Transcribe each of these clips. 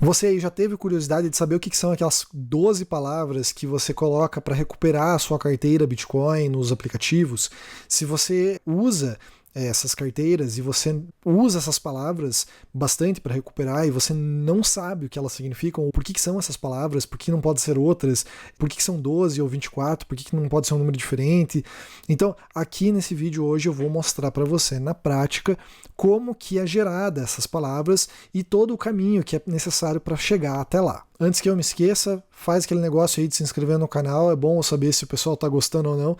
Você aí já teve curiosidade de saber o que são aquelas 12 palavras que você coloca para recuperar a sua carteira Bitcoin nos aplicativos? Se você usa essas carteiras e você usa essas palavras bastante para recuperar e você não sabe o que elas significam, ou por que são essas palavras, por que não pode ser outras, por que são 12 ou 24, por que não pode ser um número diferente. Então, aqui nesse vídeo hoje eu vou mostrar para você na prática como que é gerada essas palavras e todo o caminho que é necessário para chegar até lá. Antes que eu me esqueça, faz aquele negócio aí de se inscrever no canal, é bom eu saber se o pessoal tá gostando ou não.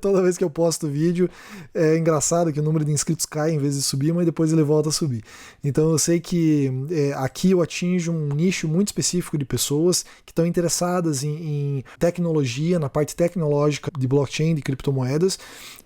Toda vez que eu posto vídeo, é engraçado que o número de inscritos cai em vez de subir, mas depois ele volta a subir. Então eu sei que aqui eu atinjo um nicho muito específico de pessoas que estão interessadas em tecnologia, na parte tecnológica de blockchain, de criptomoedas,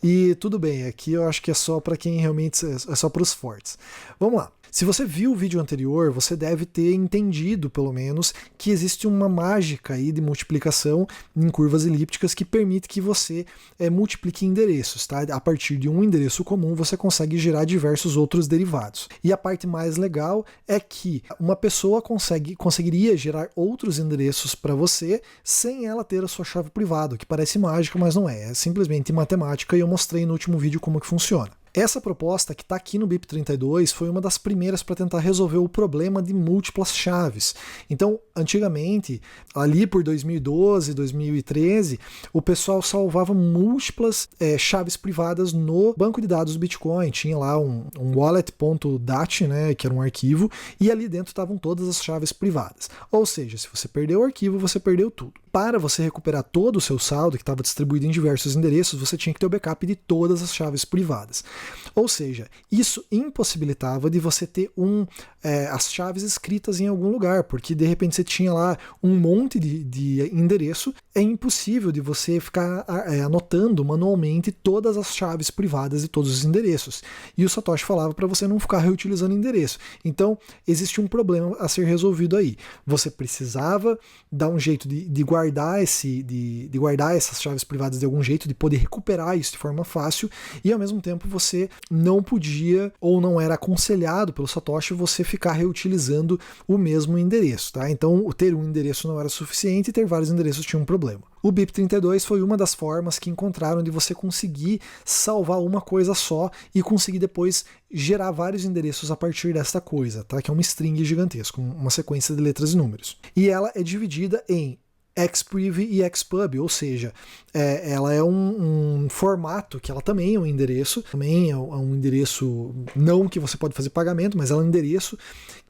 e tudo bem, aqui eu acho que é só para quem realmente, é só para os fortes. Vamos lá. Se você viu o vídeo anterior, você deve ter entendido, pelo menos, que existe uma mágica aí de multiplicação em curvas elípticas que permite que você multiplique endereços, tá? A partir de um endereço comum, você consegue gerar diversos outros derivados. E a parte mais legal é que uma pessoa conseguiria gerar outros endereços para você sem ela ter a sua chave privada, o que parece mágica, mas não é. É simplesmente matemática e eu mostrei no último vídeo como que funciona. Essa proposta que está aqui no BIP32 foi uma das primeiras para tentar resolver o problema de múltiplas chaves. Então, antigamente, ali por 2012, 2013, o pessoal salvava múltiplas chaves privadas no banco de dados do Bitcoin. Tinha lá um wallet.dat, né, que era um arquivo, e ali dentro estavam todas as chaves privadas. Ou seja, se você perdeu o arquivo, você perdeu tudo. Para você recuperar todo o seu saldo, que estava distribuído em diversos endereços, você tinha que ter o backup de todas as chaves privadas. Ou seja, isso impossibilitava de você ter as chaves escritas em algum lugar, porque de repente você tinha lá um monte de endereço, é impossível de você ficar anotando manualmente todas as chaves privadas de todos os endereços. E o Satoshi falava para você não ficar reutilizando endereço. Então, existe um problema a ser resolvido aí. Você precisava dar um jeito de guardar essas chaves privadas de algum jeito, de poder recuperar isso de forma fácil, e ao mesmo tempo você não podia ou não era aconselhado pelo Satoshi você ficar reutilizando o mesmo endereço, tá? Então, ter um endereço não era suficiente e ter vários endereços tinha um problema. O BIP32 foi uma das formas que encontraram de você conseguir salvar uma coisa só e conseguir depois gerar vários endereços a partir desta coisa, tá? Que é uma string gigantesca, uma sequência de letras e números. E ela é dividida em Xpriv e Xpub, ou seja, ela é um formato que ela também é um endereço, também é um endereço não que você pode fazer pagamento, mas ela é um endereço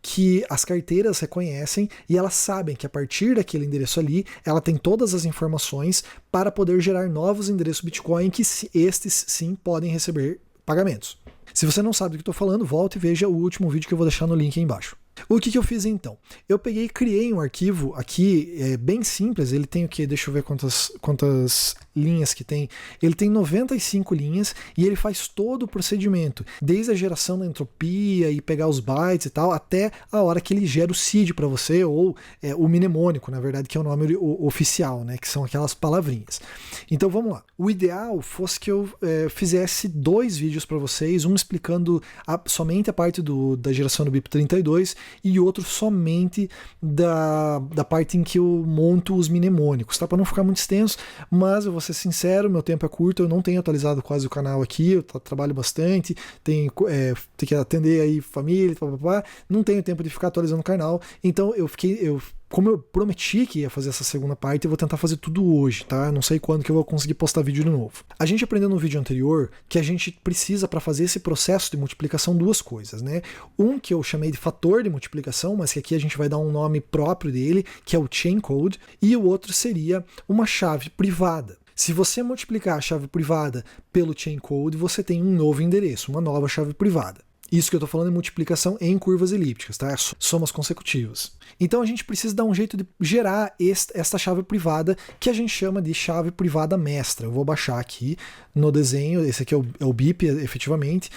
que as carteiras reconhecem e elas sabem que a partir daquele endereço ali, ela tem todas as informações para poder gerar novos endereços Bitcoin que estes sim podem receber pagamentos. Se você não sabe do que eu estou falando, volte e veja o último vídeo que eu vou deixar no link aí embaixo. O que eu fiz então? Eu peguei e criei um arquivo aqui, bem simples, ele tem o que? Deixa eu ver quantas linhas que tem. Ele tem 95 linhas e ele faz todo o procedimento, desde a geração da entropia e pegar os bytes e tal, até a hora que ele gera o seed para você, ou o mnemônico, na verdade, que é o nome oficial, né? Que são aquelas palavrinhas. Então vamos lá. O ideal fosse que eu fizesse 2 vídeos para vocês, um explicando somente a parte da geração do BIP32 e outro somente da parte em que eu monto os mnemônicos, tá? Para não ficar muito extenso, mas eu vou ser sincero, meu tempo é curto, eu não tenho atualizado quase o canal aqui, eu trabalho bastante, tenho que atender aí família, não tenho tempo de ficar atualizando o canal, então como eu prometi que ia fazer essa segunda parte, eu vou tentar fazer tudo hoje, tá? Não sei quando que eu vou conseguir postar vídeo de novo. A gente aprendeu no vídeo anterior que a gente precisa, para fazer esse processo de multiplicação, 2 coisas, né? Um que eu chamei de fator de multiplicação, mas que aqui a gente vai dar um nome próprio dele, que é o chain code, e o outro seria uma chave privada. Se você multiplicar a chave privada pelo chain code, você tem um novo endereço, uma nova chave privada. Isso que eu estou falando é multiplicação em curvas elípticas, tá? Somas consecutivas. Então a gente precisa dar um jeito de gerar esta chave privada que a gente chama de chave privada mestra. Eu vou baixar aqui no desenho, esse aqui é o BIP, efetivamente.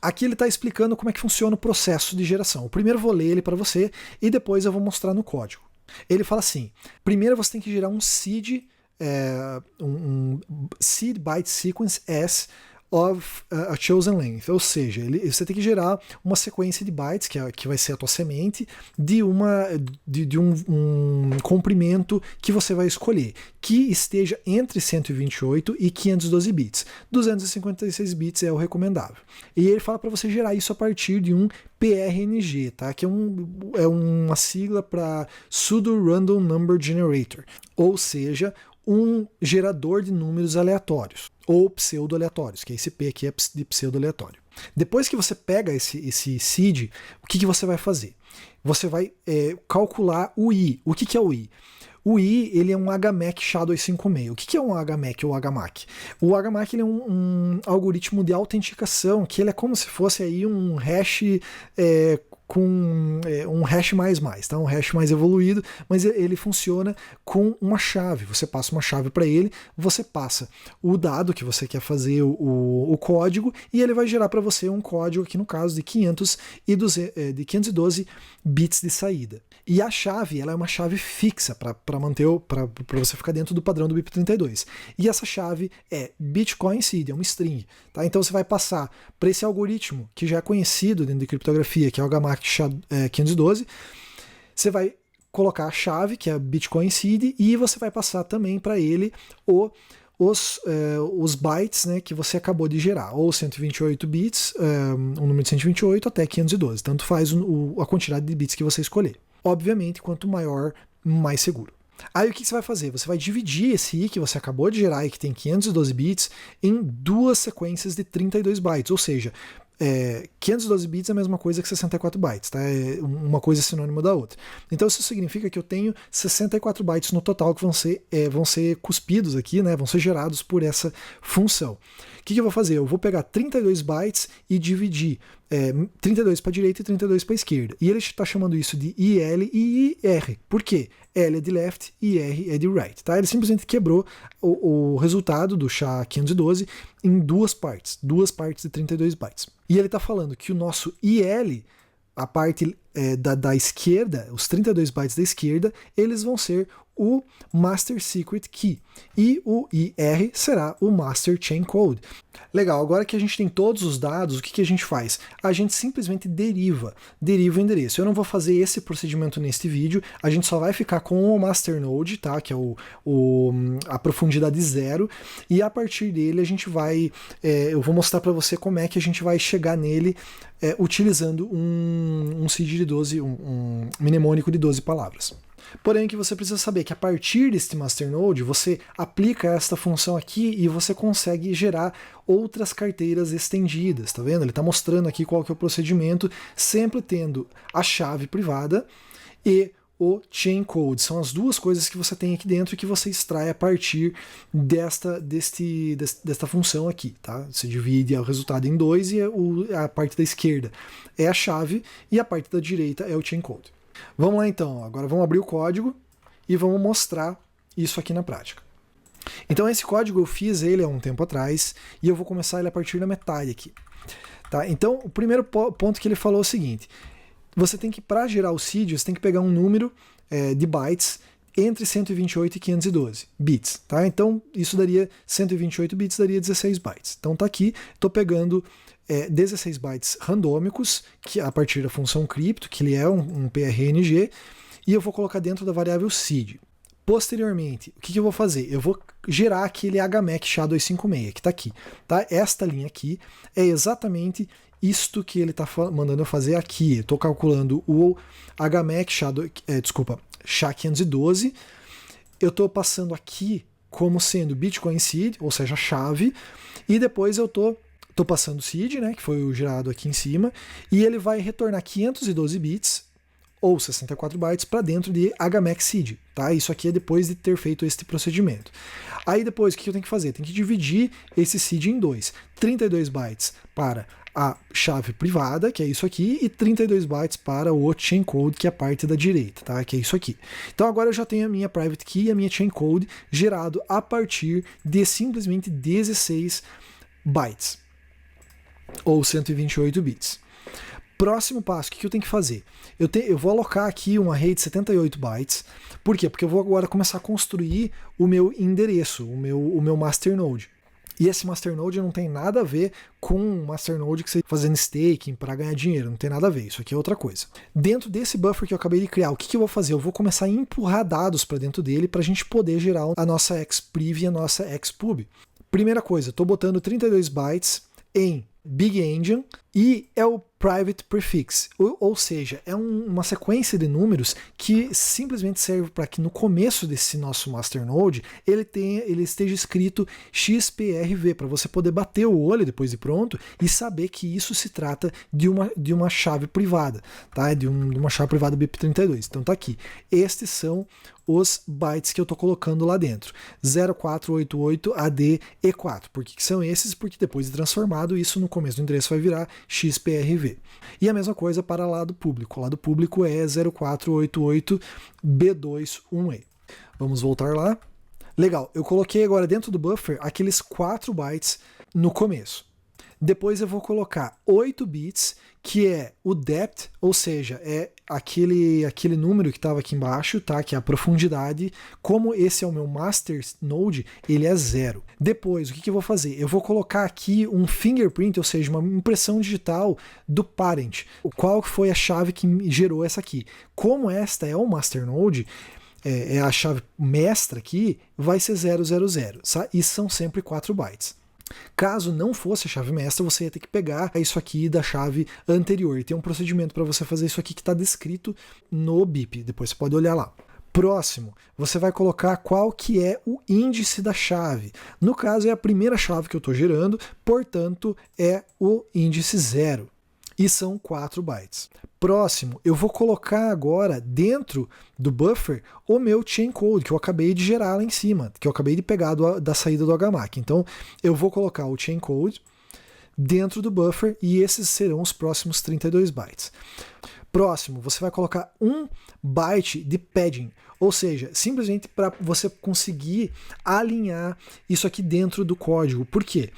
Aqui ele está explicando como é que funciona o processo de geração. Eu primeiro vou ler ele para você e depois eu vou mostrar no código. Ele fala assim, primeiro você tem que gerar um seed byte sequence S, of a chosen length, ou seja, você tem que gerar uma sequência de bytes, que vai ser a tua semente, de um comprimento que você vai escolher, que esteja entre 128 e 512 bits. 256 bits é o recomendável. E ele fala para você gerar isso a partir de um PRNG, tá? Que é uma sigla para Pseudo Random Number Generator, ou seja, um gerador de números aleatórios, ou pseudo-aleatórios, que esse P aqui é de pseudo-aleatório. Depois que você pega esse seed, o que você vai fazer? Você vai calcular o I. O que é o I? O I, ele é um HMAC SHA-256. O que é um HMAC ou HMAC? O HMAC ele é um algoritmo de autenticação, que ele é como se fosse aí um hash com um hash mais, tá? Um hash mais evoluído, mas ele funciona com uma chave. Você passa uma chave para ele, você passa o dado que você quer fazer o código, e ele vai gerar para você um código, aqui no caso de 512 bits de saída. E a chave, ela é uma chave fixa para você ficar dentro do padrão do BIP32. E essa chave é Bitcoin Seed, é uma string. Tá? Então você vai passar para esse algoritmo que já é conhecido dentro de criptografia, que é o HMAC SHA-512. Você vai colocar a chave, que é a Bitcoin Seed, e você vai passar também para ele os bytes, né, que você acabou de gerar, ou 128 bits, um número de 128 até 512. Tanto faz a quantidade de bits que você escolher. Obviamente, quanto maior, mais seguro. Aí o que você vai fazer? Você vai dividir esse I que você acabou de gerar e que tem 512 bits em duas sequências de 32 bytes, ou seja, 512 bits é a mesma coisa que 64 bytes, tá? Uma coisa é sinônima da outra. Então isso significa que eu tenho 64 bytes no total que vão ser cuspidos aqui, né? Vão ser gerados por essa função. O que eu vou fazer? Eu vou pegar 32 bytes e dividir 32 para a direita e 32 para a esquerda. E ele está chamando isso de IL e IR. Por quê? L é de left e R é de right. Tá? Ele simplesmente quebrou o resultado do SHA-512 em duas partes de 32 bytes. E ele está falando que o nosso IL, a parte da esquerda, os 32 bytes da esquerda, eles vão ser o Master Secret Key. E o IR será o Master Chain Code. Legal, agora que a gente tem todos os dados, o que a gente faz? A gente simplesmente deriva o endereço. Eu não vou fazer esse procedimento neste vídeo, a gente só vai ficar com o Masternode, tá? Que é a profundidade 0, e a partir dele a gente vai, eu vou mostrar para você como é que a gente vai chegar nele utilizando um seed de 12, um mnemônico de 12 palavras. Porém, o que você precisa saber é que a partir deste masternode, você aplica esta função aqui e você consegue gerar outras carteiras estendidas, tá vendo? Ele está mostrando aqui qual que é o procedimento, sempre tendo a chave privada e o chain code. São as duas coisas que você tem aqui dentro e que você extrai a partir desta função aqui, tá? Você divide o resultado em dois e a parte da esquerda é a chave e a parte da direita é o chain code. Vamos lá então, agora vamos abrir o código e vamos mostrar isso aqui na prática. Então esse código eu fiz ele há um tempo atrás e eu vou começar ele a partir da metade aqui. Tá? Então o primeiro ponto que ele falou é o seguinte: você tem que, para gerar o seed, você tem que pegar um número de bytes entre 128 e 512 bits. Tá? Então isso daria 128 bits, daria 16 bytes. Então tá aqui, estou pegando 16 bytes randômicos, que a partir da função crypto, que ele é um PRNG, e eu vou colocar dentro da variável seed. Posteriormente, o que eu vou fazer? Eu vou gerar aquele HMAC SHA-256, que está aqui. Tá? Esta linha aqui é exatamente isto que ele está mandando eu fazer aqui. Estou calculando o HMAC SHA-512, eu estou passando aqui como sendo Bitcoin Seed, ou seja, a chave, e depois eu estou passando o seed, né, que foi o gerado aqui em cima, e ele vai retornar 512 bits, ou 64 bytes, para dentro de HMAC seed. Tá? Isso aqui é depois de ter feito este procedimento. Aí depois, o que eu tenho que fazer? Tem que dividir esse seed em dois. 32 bytes para a chave privada, que é isso aqui, e 32 bytes para o chain code, que é a parte da direita, tá? Que é isso aqui. Então agora eu já tenho a minha private key e a minha chain code gerado a partir de simplesmente 16 bytes. Ou 128 bits. Próximo passo, o que eu tenho que fazer? Eu vou alocar aqui um array de 78 bytes. Por quê? Porque eu vou agora começar a construir o meu endereço, o meu masternode. E esse masternode não tem nada a ver com um masternode que você está fazendo staking para ganhar dinheiro, não tem nada a ver, isso aqui é outra coisa. Dentro desse buffer que eu acabei de criar, o que eu vou fazer? Eu vou começar a empurrar dados para dentro dele para a gente poder gerar a nossa XPriv e a nossa XPub. Primeira coisa, estou botando 32 bytes em Big Endian e é o private prefix, ou seja, é uma sequência de números que simplesmente serve para que no começo desse nosso masternode ele esteja escrito XPRV, para você poder bater o olho depois de pronto e saber que isso se trata de uma chave privada, tá? De uma chave privada BIP32. Então tá aqui. Estes são os bytes que eu estou colocando lá dentro. 0488 AD E4. Por que são esses? Porque depois de transformado, isso no começo do endereço vai virar XPRV. E a mesma coisa para lado público. O lado público é 0488 B21E. Vamos voltar lá. Legal, eu coloquei agora dentro do buffer aqueles 4 bytes no começo. Depois eu vou colocar 8 bits, que é o depth, ou seja, é aquele número que estava aqui embaixo, tá? Que é a profundidade. Como esse é o meu master node, ele é 0. Depois, o que eu vou fazer? Eu vou colocar aqui um fingerprint, ou seja, uma impressão digital do parent. Qual foi a chave que gerou essa aqui? Como esta é o master node, é a chave mestra aqui, vai ser 000, tá? E são sempre 4 bytes. Caso não fosse a chave mestra, você ia ter que pegar isso aqui da chave anterior. E tem um procedimento para você fazer isso aqui que está descrito no BIP. Depois você pode olhar lá. Próximo, você vai colocar qual que é o índice da chave. No caso, é a primeira chave que eu estou gerando, portanto, é o índice 0. E são 4 bytes. Próximo, eu vou colocar agora dentro do buffer o meu chain code que eu acabei de gerar lá em cima, que eu acabei de pegar da saída do HMAC. Então, eu vou colocar o chain code dentro do buffer e esses serão os próximos 32 bytes. Próximo, você vai colocar 1 byte de padding, ou seja, simplesmente para você conseguir alinhar isso aqui dentro do código. Por quê?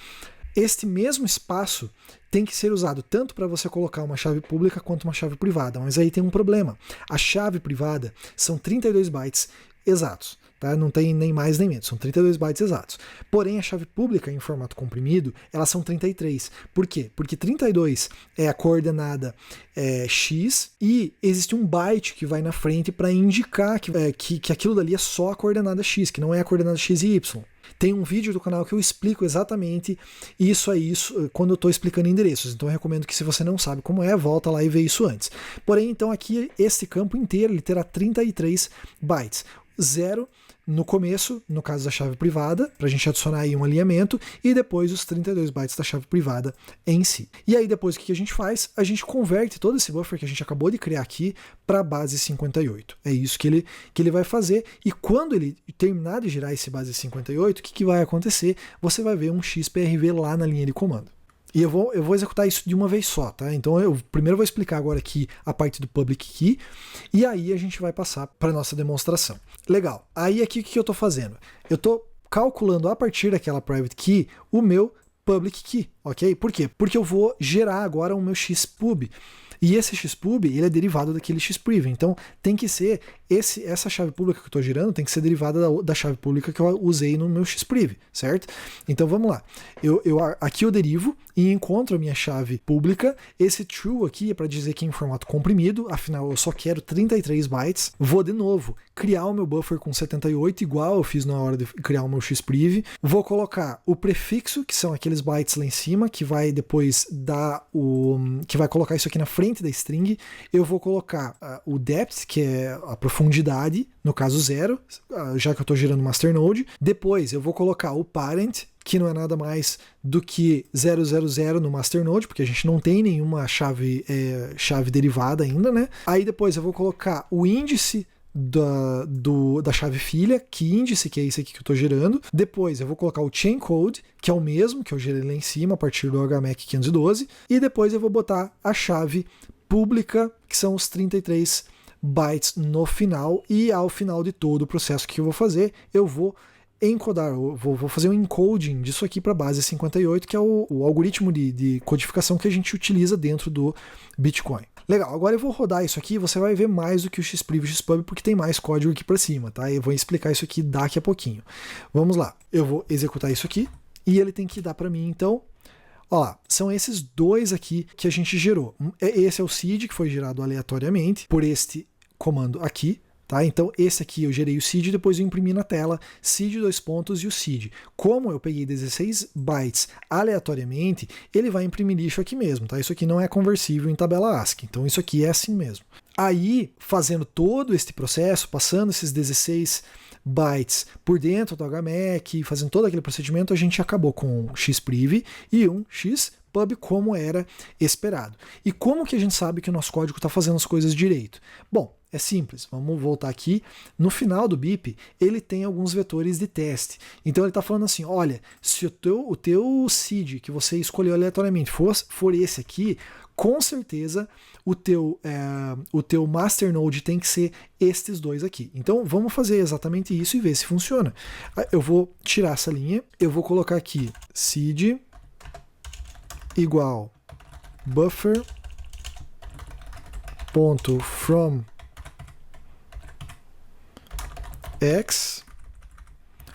Este mesmo espaço tem que ser usado tanto para você colocar uma chave pública quanto uma chave privada, mas aí tem um problema. A chave privada são 32 bytes exatos, tá? Não tem nem mais nem menos, são 32 bytes exatos. Porém, a chave pública em formato comprimido, elas são 33. Por quê? Porque 32 é a coordenada X e existe um byte que vai na frente para indicar que aquilo dali é só a coordenada X, que não é a coordenada X e Y. Tem um vídeo do canal que eu explico exatamente isso quando eu estou explicando endereços. Então eu recomendo que, se você não sabe como é, volta lá e vê isso antes. Porém, então aqui esse campo inteiro ele terá 33 bytes. 0 no começo, no caso da chave privada, para a gente adicionar aí um alinhamento, e depois os 32 bytes da chave privada em si. E aí depois o que a gente faz? A gente converte todo esse buffer que a gente acabou de criar aqui para a base 58. É isso que ele vai fazer, e quando ele terminar de gerar esse base 58, o que vai acontecer? Você vai ver um XPRV lá na linha de comando. E eu vou executar isso de uma vez só, tá? Então eu primeiro vou explicar agora aqui a parte do public key, e aí a gente vai passar para nossa demonstração. Legal. Aí aqui o que eu estou fazendo? Eu estou calculando a partir daquela private key o meu public key, ok? Por quê? Porque eu vou gerar agora o meu XPub. E esse XPub, ele é derivado daquele XPriv. Então tem que ser essa chave pública que eu estou gerando tem que ser derivada da chave pública que eu usei no meu XPriv, certo? Então vamos lá. Aqui eu derivo e encontro a minha chave pública. Esse true aqui é para dizer que é em formato comprimido, afinal eu só quero 33 bytes. Vou de novo criar o meu buffer com 78, igual eu fiz na hora de criar o meu XPriv. Vou colocar o prefixo, que são aqueles bytes lá em cima, que vai depois que vai colocar isso aqui na frente da string. Eu vou colocar o depth, que é a profundidade, no caso 0, já que eu estou gerando masternode. Depois eu vou colocar o parent, que não é nada mais do que 000 no masternode, porque a gente não tem nenhuma chave derivada ainda, né? Aí depois eu vou colocar o índice da chave filha, que índice que é esse aqui que eu estou gerando. Depois eu vou colocar o chain code, que é o mesmo que eu gerei lá em cima a partir do HMAC 512. E depois eu vou botar a chave pública, que são os 33 bytes no final. E ao final de todo o processo que eu vou fazer, eu vou encodar, vou fazer um encoding disso aqui para a base 58, que é o algoritmo de codificação que a gente utiliza dentro do Bitcoin. Legal, agora eu vou rodar isso aqui e você vai ver mais do que o XPriv e o XPub, porque tem mais código aqui para cima, tá? Eu vou explicar isso aqui daqui a pouquinho. Vamos lá, eu vou executar isso aqui e ele tem que dar para mim, então, ó lá, são esses dois aqui que a gente gerou. Esse é o seed, que foi gerado aleatoriamente por este comando aqui, tá? Então esse aqui eu gerei o seed, depois eu imprimi na tela, seed 2 pontos e o seed. Como eu peguei 16 bytes aleatoriamente, ele vai imprimir lixo aqui mesmo, tá? Isso aqui não é conversível em tabela ASCII, então isso aqui é assim mesmo. Aí, fazendo todo este processo, passando esses 16 bytes por dentro do HMAC, fazendo todo aquele procedimento, a gente acabou com um xpriv e um xpub como era esperado. E como que a gente sabe que o nosso código está fazendo as coisas direito? Bom, é simples, vamos voltar aqui. No final do BIP, ele tem alguns vetores de teste. Então ele está falando assim, olha, se o teu seed que você escolheu aleatoriamente for esse aqui, com certeza o teu masternode tem que ser estes dois aqui. Então vamos fazer exatamente isso e ver se funciona. Eu vou tirar essa linha, eu vou colocar aqui seed igual buffer ponto from x,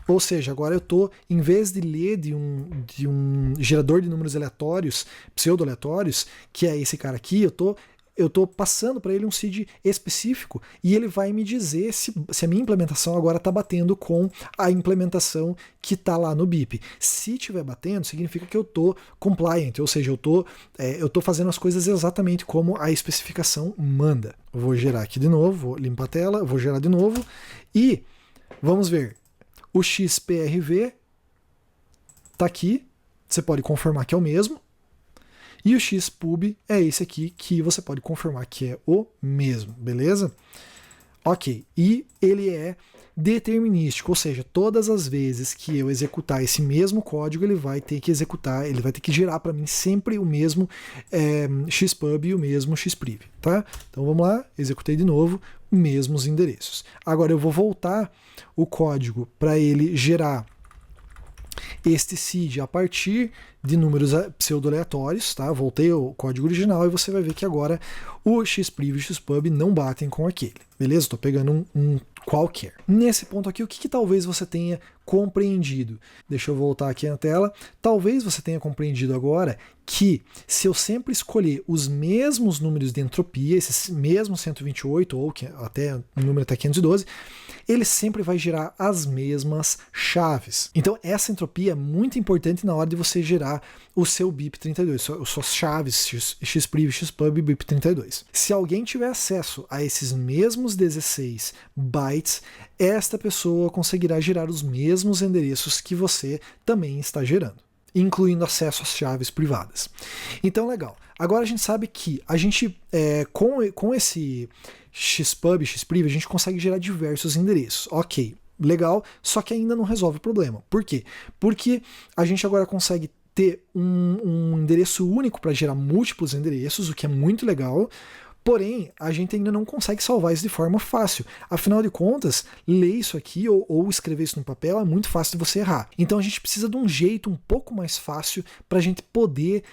ou seja, agora eu estou, em vez de ler de um gerador de números aleatórios, pseudo-aleatórios, que é esse cara aqui, eu tô passando para ele um seed específico e ele vai me dizer se a minha implementação agora está batendo com a implementação que está lá no BIP. Se estiver batendo, significa que eu estou compliant, ou seja, eu tô fazendo as coisas exatamente como a especificação manda. Vou gerar aqui de novo, vou limpar a tela, vou gerar de novo e vamos ver. O xprv está aqui, você pode confirmar que é o mesmo. E o xpub é esse aqui que você pode confirmar que é o mesmo, beleza? Ok, e ele é determinístico, ou seja, todas as vezes que eu executar esse mesmo código, ele vai ter que executar, ele vai ter que gerar para mim sempre o mesmo xpub e o mesmo xpriv, tá? Então vamos lá, executei de novo, mesmos endereços. Agora eu vou voltar o código para ele gerar este seed a partir de números pseudo-aleatórios, tá? Voltei ao código original e você vai ver que agora o xpriv e o xpub não batem com aquele, beleza? Estou pegando um qualquer. Nesse ponto aqui, o que talvez você tenha compreendido? Deixa eu voltar aqui na tela. Talvez você tenha compreendido agora que se eu sempre escolher os mesmos números de entropia, esses mesmos 128 ou até o número até 512, ele sempre vai gerar as mesmas chaves. Então essa entropia é muito importante na hora de você gerar o seu BIP32, suas chaves xpriv, xpub e BIP32. Se alguém tiver acesso a esses mesmos 16 bytes, esta pessoa conseguirá gerar os mesmos endereços que você também está gerando, incluindo acesso às chaves privadas. Então, legal. Agora a gente sabe que a gente, com esse xpub, xpriv, a gente consegue gerar diversos endereços. Ok, legal, só que ainda não resolve o problema. Por quê? Porque a gente agora consegue ter um endereço único para gerar múltiplos endereços, o que é muito legal. Porém, a gente ainda não consegue salvar isso de forma fácil. Afinal de contas, ler isso aqui ou escrever isso no papel é muito fácil de você errar. Então a gente precisa de um jeito um pouco mais fácil para a gente poder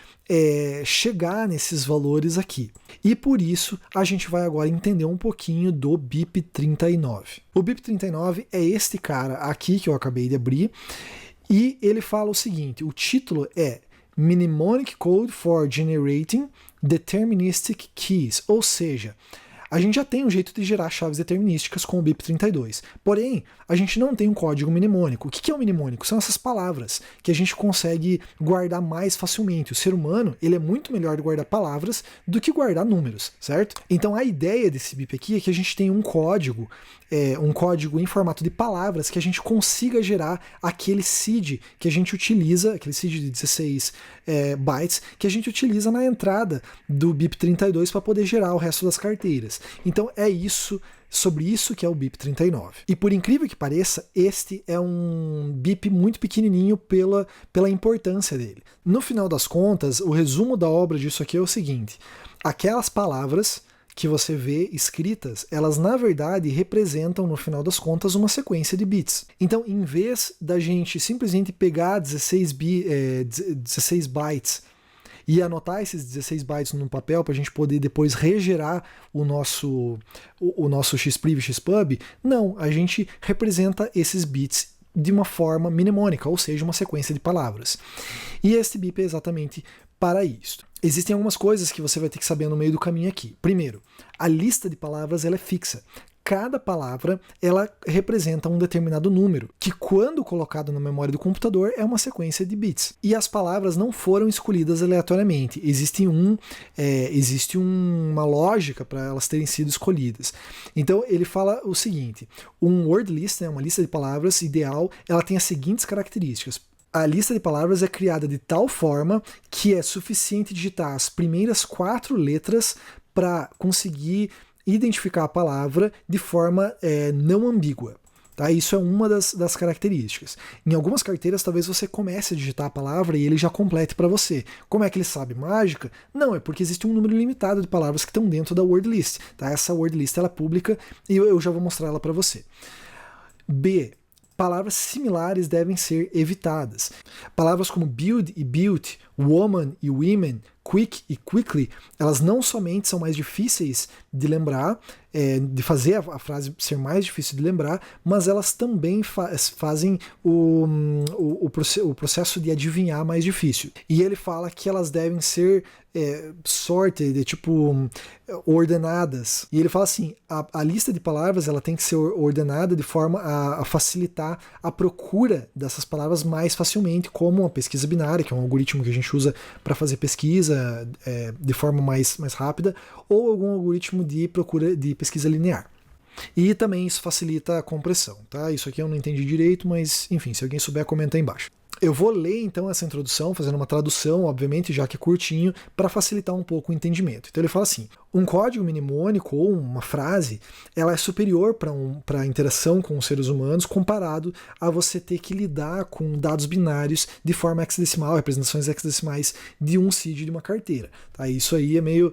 chegar nesses valores aqui. E por isso a gente vai agora entender um pouquinho do BIP39. O BIP39 é este cara aqui que eu acabei de abrir e ele fala o seguinte, o título é Mnemonic Code for Generating Deterministic Keys, ou seja, a gente já tem um jeito de gerar chaves determinísticas com o BIP32, porém, a gente não tem um código mnemônico. O que é o mnemônico? São essas palavras que a gente consegue guardar mais facilmente. O ser humano, ele é muito melhor de guardar palavras do que guardar números, certo? Então a ideia desse BIP aqui é que a gente tem um código em formato de palavras que a gente consiga gerar aquele seed que a gente utiliza, aquele seed de 16 bytes, que a gente utiliza na entrada do BIP32 para poder gerar o resto das carteiras. Então é sobre isso que é o BIP39. E por incrível que pareça, este é um BIP muito pequenininho pela importância dele. No final das contas, o resumo da obra disso aqui é o seguinte, aquelas palavras que você vê escritas, elas na verdade representam, no final das contas, uma sequência de bits. Então, em vez da gente simplesmente pegar 16 bytes e anotar esses 16 bytes no papel para a gente poder depois regerar o nosso xpriv, xpub, não, a gente representa esses bits de uma forma mnemônica, ou seja, uma sequência de palavras. E este BIP é exatamente para isso. Existem algumas coisas que você vai ter que saber no meio do caminho aqui. Primeiro, a lista de palavras ela é fixa. Cada palavra ela representa um determinado número, que quando colocado na memória do computador é uma sequência de bits. E as palavras não foram escolhidas aleatoriamente. Existe uma lógica para elas terem sido escolhidas. Então ele fala o seguinte: um word list, uma lista de palavras ideal, ela tem as seguintes características. A lista de palavras é criada de tal forma que é suficiente digitar as primeiras 4 letras para conseguir identificar a palavra de forma não ambígua. Tá? Isso é uma das características. Em algumas carteiras, talvez você comece a digitar a palavra e ele já complete para você. Como é que ele sabe? Mágica? Não, é porque existe um número limitado de palavras que estão dentro da word list. Tá? Essa word list ela é pública e eu já vou mostrar ela para você. B. Palavras similares devem ser evitadas. Palavras como build e built, woman e women, quick e quickly, elas não somente são mais difíceis de lembrar, de fazer a frase ser mais difícil de lembrar, mas elas também fazem o processo de adivinhar mais difícil. E ele fala que elas devem ser sorted, ordenadas. E ele fala assim, a lista de palavras ela tem que ser ordenada de forma a facilitar a procura dessas palavras mais facilmente, como uma pesquisa binária, que é um algoritmo que a gente usa para fazer pesquisa de forma mais rápida, ou algum algoritmo de procura de pesquisa linear. E também isso facilita a compressão, tá? Isso aqui eu não entendi direito, mas enfim, se alguém souber, comenta aí embaixo. Eu vou ler então essa introdução, fazendo uma tradução, obviamente, já que é curtinho, para facilitar um pouco o entendimento. Então ele fala assim: um código mnemônico ou uma frase, ela é superior para a interação com os seres humanos comparado a você ter que lidar com dados binários de forma hexadecimal, representações hexadecimais de um seed de uma carteira. Tá? Isso aí é meio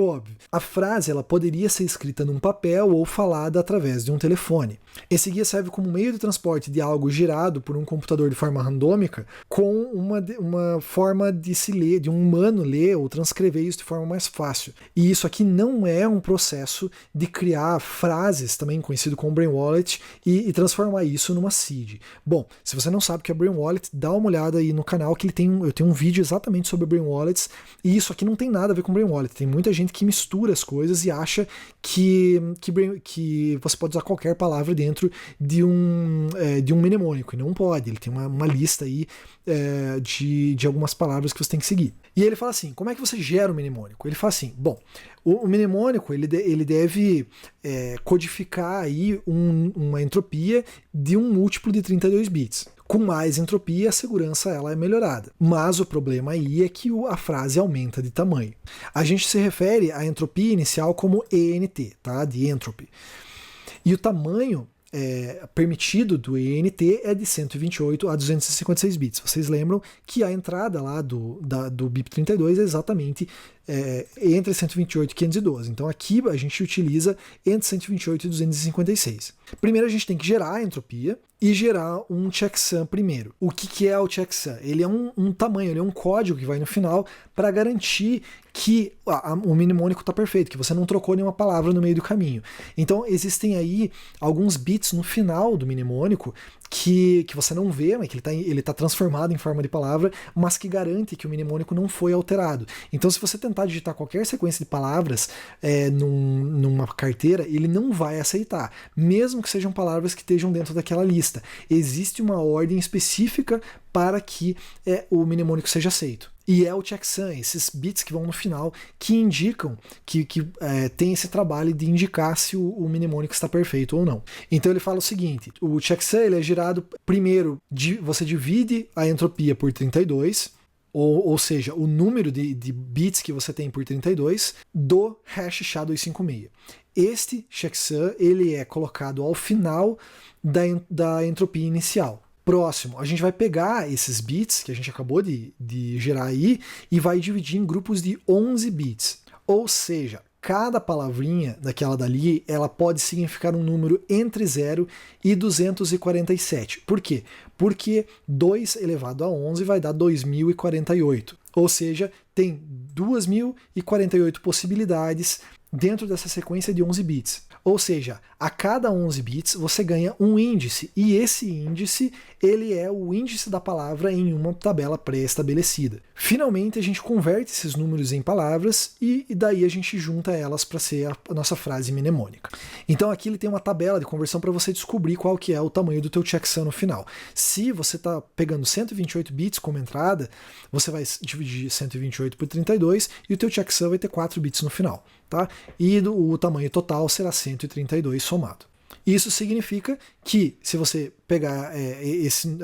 óbvio. A frase ela poderia ser escrita num papel ou falada através de um telefone. Esse guia serve como meio de transporte de algo gerado por um computador de forma randômica com uma forma de se ler, de um humano ler ou transcrever isso de forma mais fácil. E isso aqui não é um processo de criar frases, também conhecido como Brain Wallet, e transformar isso numa seed. Bom, se você não sabe o que é Brain Wallet, dá uma olhada aí no canal que eu tenho um vídeo exatamente sobre Brain Wallets, e isso aqui não tem nada a ver com Brain Wallet. Tem muita gente que mistura as coisas e acha que você pode usar qualquer palavra dentro de um mnemônico, e não pode. Ele tem uma lista aí de algumas palavras que você tem que seguir. E ele fala assim, como é que você gera um mnemônico? Ele fala assim, bom, o mnemônico ele deve codificar aí uma entropia de um múltiplo de 32 bits. Com mais entropia, a segurança ela é melhorada. Mas o problema aí é que a frase aumenta de tamanho. A gente se refere à entropia inicial como ENT, tá? De entropy. E o tamanho permitido do ENT é de 128 a 256 bits. Vocês lembram que a entrada lá do BIP32 é exatamente entre 128 e 512. Então aqui a gente utiliza entre 128 e 256. Primeiro a gente tem que gerar a entropia e gerar um checksum primeiro. O que é o checksum? Ele é um tamanho, ele é um código que vai no final para garantir que o mnemônico está perfeito, que você não trocou nenhuma palavra no meio do caminho. Então existem aí alguns bits no final do mnemônico que você não vê, mas que ele tá transformado em forma de palavra, mas que garante que o mnemônico não foi alterado. Então se você tentar digitar qualquer sequência de palavras numa carteira, ele não vai aceitar, mesmo que sejam palavras que estejam dentro daquela lista. Existe uma ordem específica para que o mnemônico seja aceito. E é o checksum, esses bits que vão no final, que indicam que tem esse trabalho de indicar se o mnemônico está perfeito ou não. Então ele fala o seguinte, o checksum ele é gerado primeiro, você divide a entropia por 32, ou seja, o número de bits que você tem por 32, do hash SHA-256. Este checksum ele é colocado ao final da entropia inicial. Próximo, a gente vai pegar esses bits que a gente acabou de gerar aí e vai dividir em grupos de 11 bits. Ou seja, cada palavrinha daquela dali, ela pode significar um número entre 0 e 247. Por quê? Porque 2 elevado a 11 vai dar 2048. Ou seja, tem 2048 possibilidades dentro dessa sequência de 11 bits. Ou seja, a cada 11 bits você ganha um índice, e esse índice ele é o índice da palavra em uma tabela pré-estabelecida. Finalmente a gente converte esses números em palavras e daí a gente junta elas para ser a nossa frase mnemônica. Então aqui ele tem uma tabela de conversão para você descobrir qual que é o tamanho do teu checksum no final. Se você está pegando 128 bits como entrada, você vai dividir 128 por 32 e o teu checksum vai ter 4 bits no final. Tá? E o tamanho total será 132 somado. Isso significa que se você pegar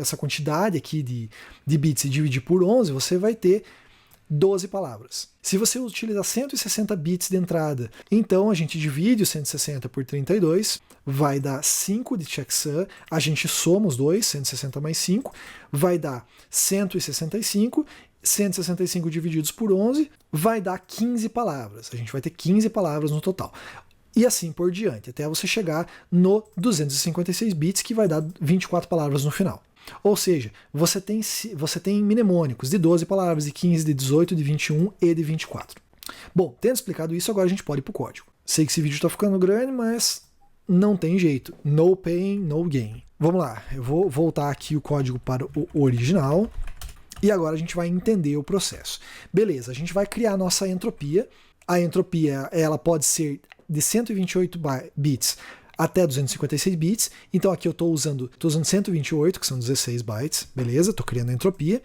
essa quantidade aqui de bits e dividir por 11, você vai ter 12 palavras. Se você utilizar 160 bits de entrada, então a gente divide o 160 por 32, vai dar 5 de checksum, a gente soma os dois, 160 mais 5, vai dar 165, 165 divididos por 11 vai dar 15 palavras. A gente vai ter 15 palavras no total. E assim por diante, até você chegar no 256 bits, que vai dar 24 palavras no final. Ou seja, você tem mnemônicos de 12 palavras, de 15, de 18, de 21 e de 24. Bom, tendo explicado isso, agora a gente pode ir para o código. Sei que esse vídeo está ficando grande, mas não tem jeito. No pain, no gain. Vamos lá, eu vou voltar aqui o código para o original. E agora a gente vai entender o processo. Beleza, a gente vai criar a nossa entropia. A entropia ela pode ser de 128 bits até 256 bits. Então aqui eu estou usando 128, que são 16 bytes. Beleza, estou criando a entropia.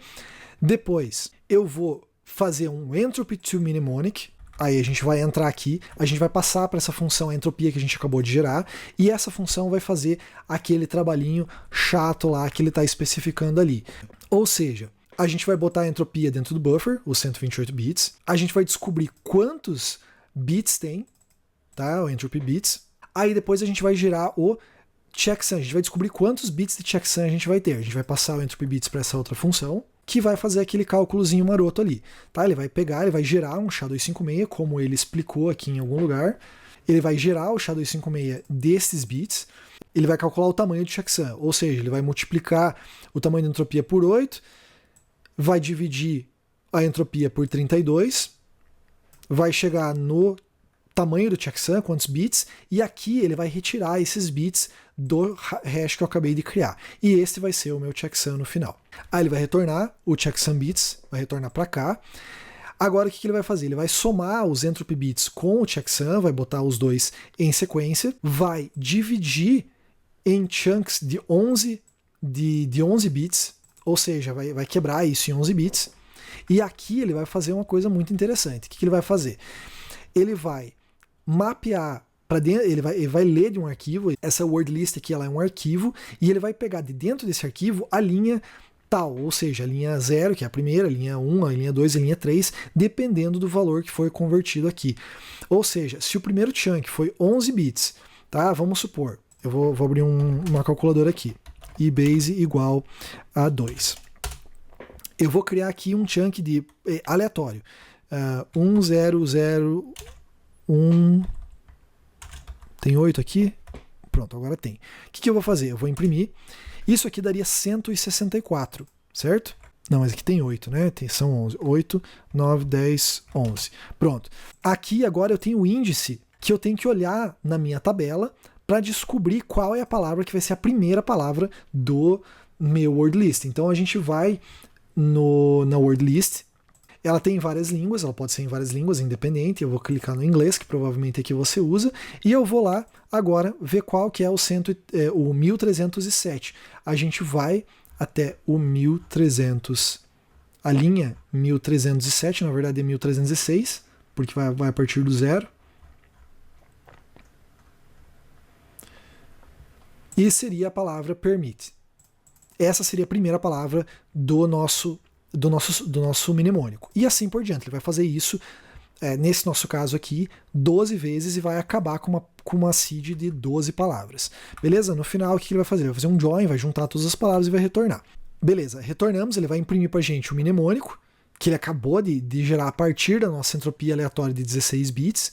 Depois eu vou fazer um entropy to mnemonic. Aí a gente vai entrar aqui, a gente vai passar para essa função a entropia que a gente acabou de gerar, e essa função vai fazer aquele trabalhinho chato lá que ele está especificando ali. Ou seja, a gente vai botar a entropia dentro do buffer, os 128 bits. A gente vai descobrir quantos bits tem, tá? O entropy bits. Aí depois a gente vai gerar o checksum. A gente vai descobrir quantos bits de checksum a gente vai ter. A gente vai passar o entropy bits para essa outra função, que vai fazer aquele cálculozinho maroto ali, tá? Ele vai pegar, ele vai gerar um SHA-256, como ele explicou aqui em algum lugar. Ele vai gerar o SHA-256 desses bits. Ele vai calcular o tamanho do checksum, ou seja, ele vai multiplicar o tamanho da entropia por 8, vai dividir a entropia por 32, vai chegar no tamanho do checksum, quantos bits, e aqui ele vai retirar esses bits do hash que eu acabei de criar. E esse vai ser o meu checksum no final. Aí ele vai retornar o checksum bits, vai retornar para cá. Agora o que ele vai fazer? Ele vai somar os entropy bits com o checksum, vai botar os dois em sequência, vai dividir em chunks de 11 bits, ou seja, vai quebrar isso em 11 bits. E aqui ele vai fazer uma coisa muito interessante. O que ele vai fazer? Ele vai mapear para dentro, ele vai ler de um arquivo, essa word list aqui ela é um arquivo, e ele vai pegar de dentro desse arquivo a linha tal, ou seja, a linha 0, que é a primeira, a linha 1, a linha 2, a linha 3, dependendo do valor que foi convertido aqui. Ou seja, se o primeiro chunk foi 11 bits, tá? Vamos supor, eu vou abrir uma calculadora aqui. E base igual a 2. Eu vou criar aqui um chunk de aleatório. 1, 0, 0, 1. Tem 8 aqui? Pronto, agora tem. O que eu vou fazer? Eu vou imprimir. Isso aqui daria 164, certo? Não, mas aqui tem 8, né? São 11. 8, 9, 10, 11. Pronto. Aqui agora eu tenho o índice que eu tenho que olhar na minha tabela para descobrir qual é a palavra que vai ser a primeira palavra do meu word list. Então a gente vai na word list. Ela tem várias línguas, ela pode ser em várias línguas, independente. Eu vou clicar no inglês, que provavelmente é que você usa, e eu vou lá agora ver qual que é o 1307. A gente vai até o 1300. A linha 1307, na verdade é 1306, porque vai a partir do 0. E seria a palavra permit. Essa seria a primeira palavra do nosso mnemônico. E assim por diante. Ele vai fazer isso, nesse nosso caso aqui, 12 vezes e vai acabar com uma seed de 12 palavras. Beleza? No final, o que ele vai fazer? Ele vai fazer um join, vai juntar todas as palavras e vai retornar. Beleza, retornamos, ele vai imprimir para a gente o mnemônico, que ele acabou de gerar a partir da nossa entropia aleatória de 16 bits.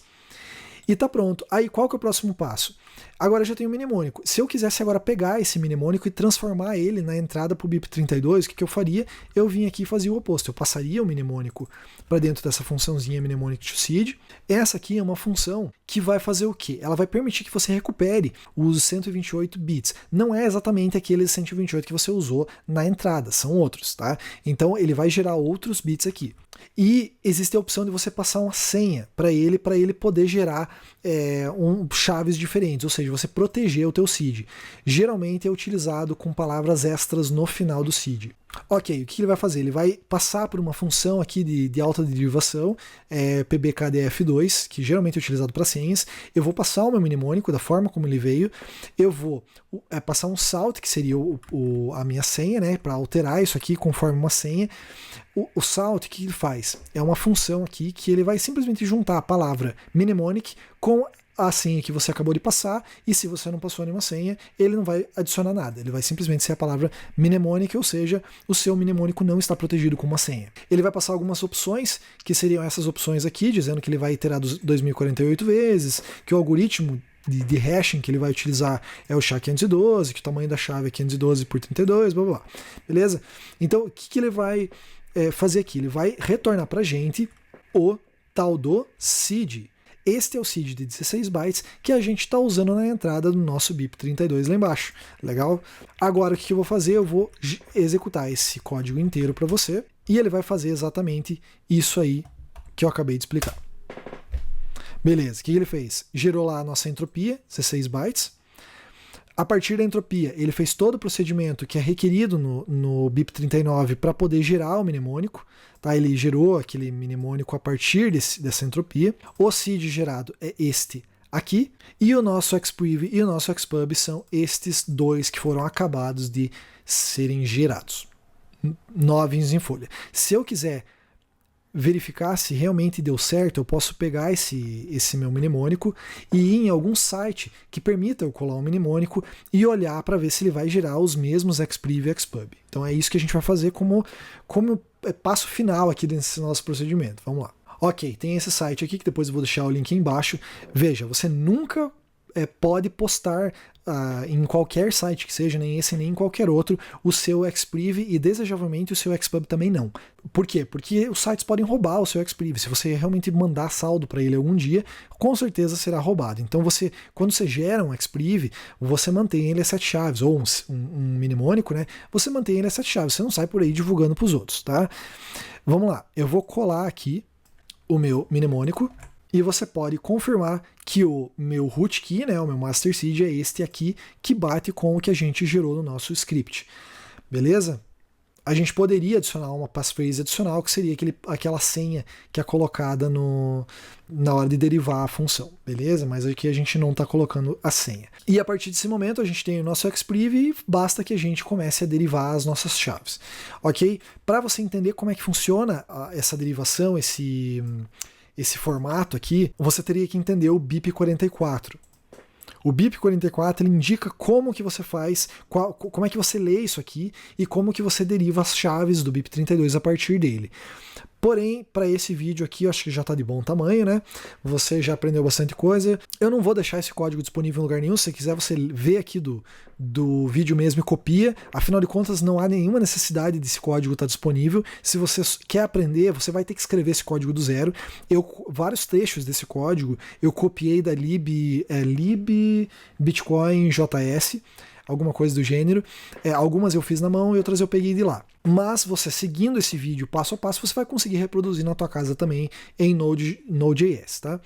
E tá pronto. Aí qual que é o próximo passo? Agora eu já tenho um mnemônico. Se eu quisesse agora pegar esse mnemônico e transformar ele na entrada para o BIP32, o que eu faria? Eu vim aqui e fazia o oposto. Eu passaria o mnemônico para dentro dessa funçãozinha mnemonic to seed. Essa aqui é uma função que vai fazer o quê? Ela vai permitir que você recupere os 128 bits. Não é exatamente aqueles 128 que você usou na entrada, são outros, tá? Então ele vai gerar outros bits aqui. E existe a opção de você passar uma senha para ele poder gerar chaves diferentes, ou seja, você proteger o teu seed. Geralmente é utilizado com palavras extras no final do seed. Ok, o que ele vai fazer? Ele vai passar por uma função aqui de alta derivação, PBKDF2, que geralmente é utilizado para senhas. Eu vou passar o meu mnemônico da forma como ele veio. Eu vou passar um salt, que seria a minha senha, né, para alterar isso aqui conforme uma senha. O salt, o que ele faz? É uma função aqui que ele vai simplesmente juntar a palavra mnemonic com a senha que você acabou de passar, e se você não passou nenhuma senha, ele não vai adicionar nada, ele vai simplesmente ser a palavra mnemonic, ou seja, o seu mnemônico não está protegido com uma senha. Ele vai passar algumas opções, que seriam essas opções aqui, dizendo que ele vai iterar 2048 vezes, que o algoritmo de hashing que ele vai utilizar é o SHA-512, que o tamanho da chave é 512 por 32, blá blá blá. Beleza? Então, o que ele vai fazer aqui? Ele vai retornar para a gente o tal do seed. Este é o seed de 16 bytes que a gente está usando na entrada do nosso BIP32 lá embaixo. Legal? Agora o que eu vou fazer? Eu vou executar esse código inteiro para você e ele vai fazer exatamente isso aí que eu acabei de explicar. Beleza, o que ele fez? Gerou lá a nossa entropia, 16 bytes. A partir da entropia, ele fez todo o procedimento que é requerido no BIP39 para poder gerar o mnemônico. Tá? Ele gerou aquele mnemônico a partir dessa entropia. O seed gerado é este aqui. E o nosso xpriv e o nosso xpub são estes dois que foram acabados de serem gerados. Novinhos em folha. Se eu quiser verificar se realmente deu certo, eu posso pegar esse meu mnemônico e ir em algum site que permita eu colar um mnemônico e olhar para ver se ele vai gerar os mesmos xpriv e xpub. Então é isso que a gente vai fazer como passo final aqui desse nosso procedimento. Vamos lá. Ok, tem esse site aqui que depois eu vou deixar o link aí embaixo. Veja, você nunca pode postar em qualquer site que seja, nem esse nem em qualquer outro, o seu xpriv e desejavelmente o seu xpub também não. Por quê? Porque os sites podem roubar o seu xpriv. Se você realmente mandar saldo para ele algum dia, com certeza será roubado. Então quando você gera um xpriv, você mantém ele a 7 chaves, ou um mnemônico, né? Você mantém ele a 7 chaves, você não sai por aí divulgando para os outros, tá? Vamos lá, eu vou colar aqui o meu mnemônico. E você pode confirmar que o meu root key, né, o meu master seed é este aqui, que bate com o que a gente gerou no nosso script. Beleza? A gente poderia adicionar uma passphrase adicional, que seria aquela senha que é colocada na hora de derivar a função. Beleza? Mas aqui a gente não está colocando a senha. E a partir desse momento a gente tem o nosso xpriv e basta que a gente comece a derivar as nossas chaves. Ok? Para você entender como é que funciona essa derivação, esse formato aqui, você teria que entender o BIP44. O BIP44 ele indica como que você faz, como é que você lê isso aqui e como que você deriva as chaves do BIP32 a partir dele. Porém, para esse vídeo aqui, eu acho que já está de bom tamanho, né? Você já aprendeu bastante coisa. Eu não vou deixar esse código disponível em lugar nenhum. Se você quiser, você vê aqui do vídeo mesmo e copia. Afinal de contas, não há nenhuma necessidade desse código estar disponível. Se você quer aprender, você vai ter que escrever esse código do zero. Vários trechos desse código eu copiei da lib Bitcoin JS, alguma coisa do gênero. Algumas eu fiz na mão e outras eu peguei de lá. Mas você seguindo esse vídeo passo a passo, você vai conseguir reproduzir na tua casa também em Node.js, tá?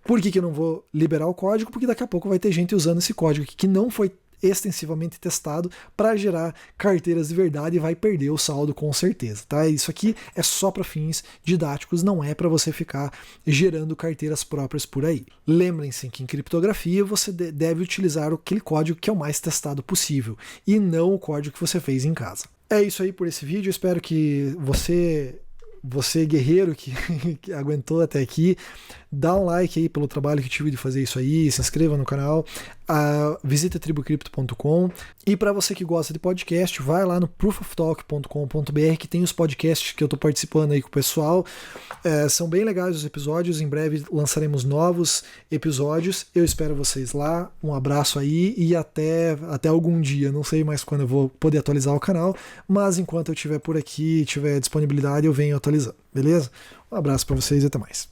Por que eu não vou liberar o código? Porque daqui a pouco vai ter gente usando esse código aqui que não foi extensivamente testado para gerar carteiras de verdade e vai perder o saldo com certeza, tá? Isso aqui é só para fins didáticos, não é para você ficar gerando carteiras próprias por aí. Lembrem-se que em criptografia você deve utilizar aquele código que é o mais testado possível e não o código que você fez em casa. É isso aí por esse vídeo, espero que você guerreiro que aguentou até aqui, dá um like aí pelo trabalho que tive de fazer isso aí, se inscreva no canal, visita tribucripto.com. E para você que gosta de podcast, vai lá no proofoftalk.com.br, que tem os podcasts que eu estou participando aí com o pessoal. São bem legais os episódios, em breve lançaremos novos episódios. Eu espero vocês lá, um abraço aí e até algum dia, não sei mais quando eu vou poder atualizar o canal, mas enquanto eu estiver por aqui, tiver disponibilidade, eu venho atualizando, beleza? Um abraço para vocês e até mais.